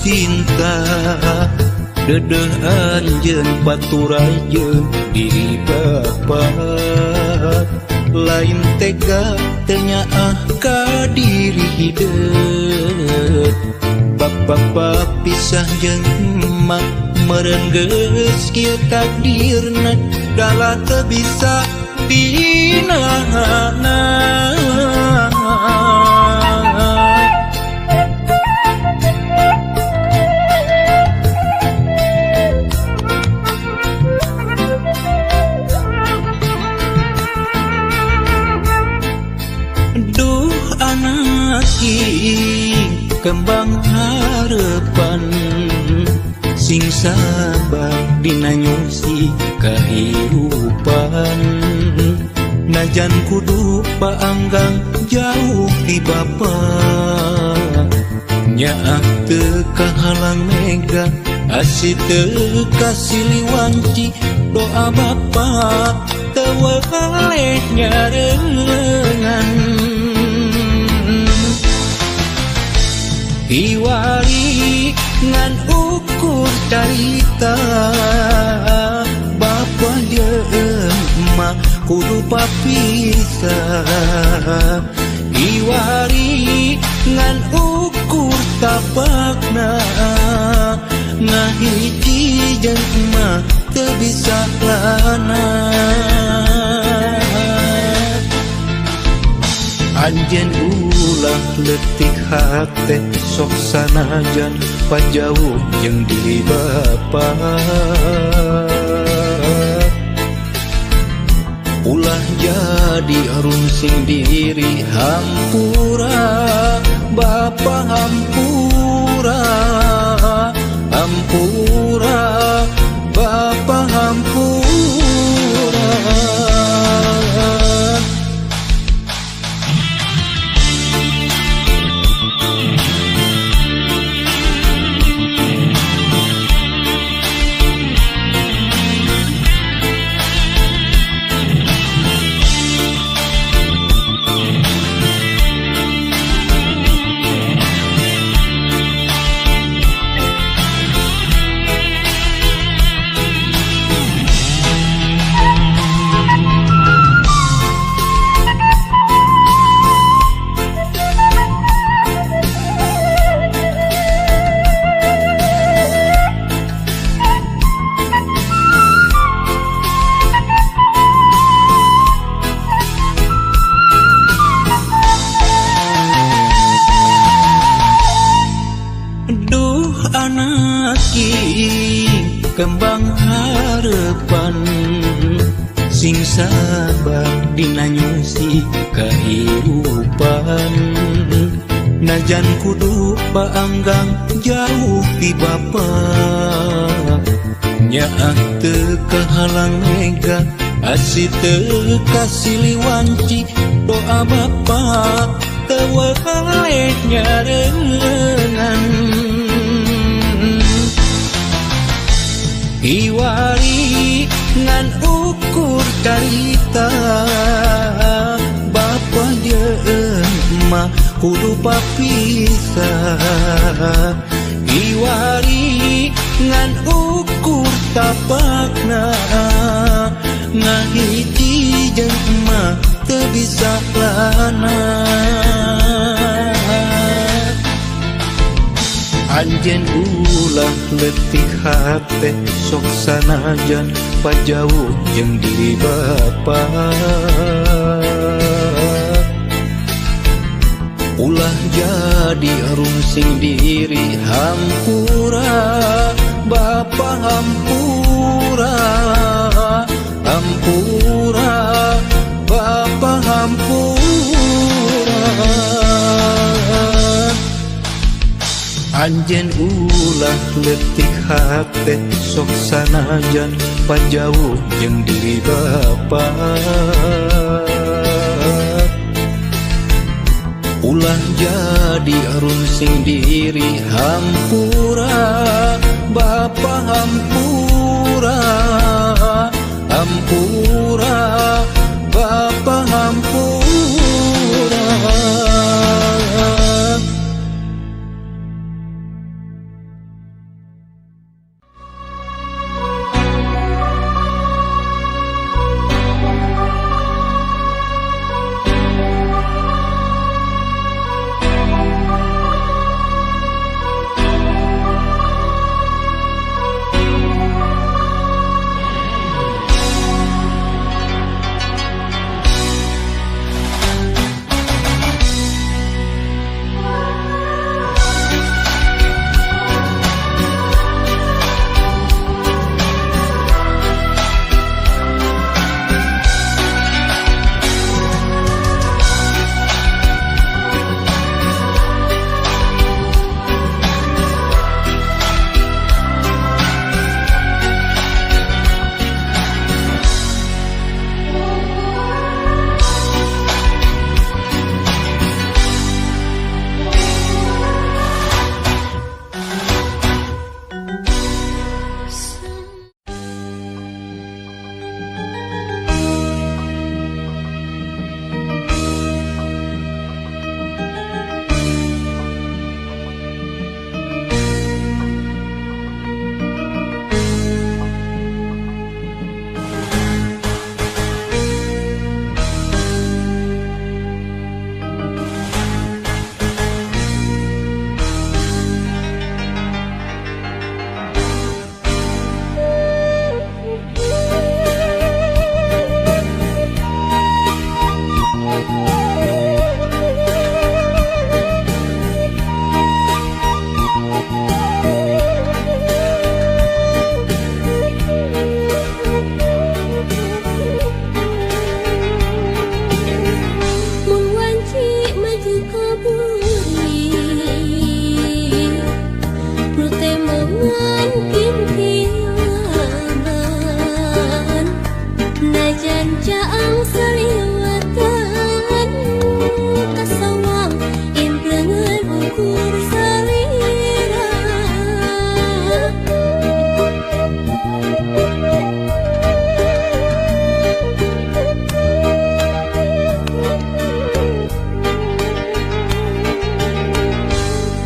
cinta dedeh anjeun paturayeun diri bapa lain tega tenyaah ka diri hideung bapa pisah jeung emak meureun geus kieu takdirna dalah teu bisa dinaana. Duh anak king kembang harapan sing sabar dina nyusi kahirupan najan kudu paanggang jauh ti bapa nyaah teu kahalang mega asih teu kasiliwanci doa bapa teu waleh nyareungan iwali ngan ukur carita bapa jeung emak kudu papisah iwali ngan ukur tapakna ngahiji jeung emak teu bisa lana. Anjeun ulah leutik hate sok sanajan pajauh jeung diri bapa ulah jadi runsing diri hampura bapa hampura hampura bapa hampura. Duh anak king kembang harapan sing sabar dina nyusi kahirupan najan kudu paanggang jauh ti bapa nyaah teu kahalang mega asih teu kasiliwanci doa bapa teu waleh nyareungan iwali ngan ukur carita bapa jeung emak kudu papisah iwali ngan ukur tapakna ngahiji jeung emak teu bisa lana. Anjeun ulah leutik hate sok sanajan pajauh jeung diri bapa ulah jadi runsing diri hampura bapa hampura hampura bapa hampura. Anjeun ulah leutik hate sok sanajan pajauh jeung diri bapa ulah jadi runsing diri hampura bapa hampura hampura bapa hampura.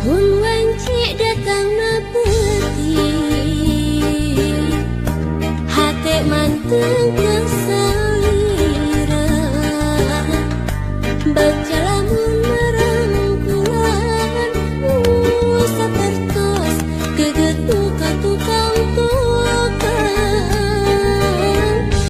Hun wancik datang na peti hati manteng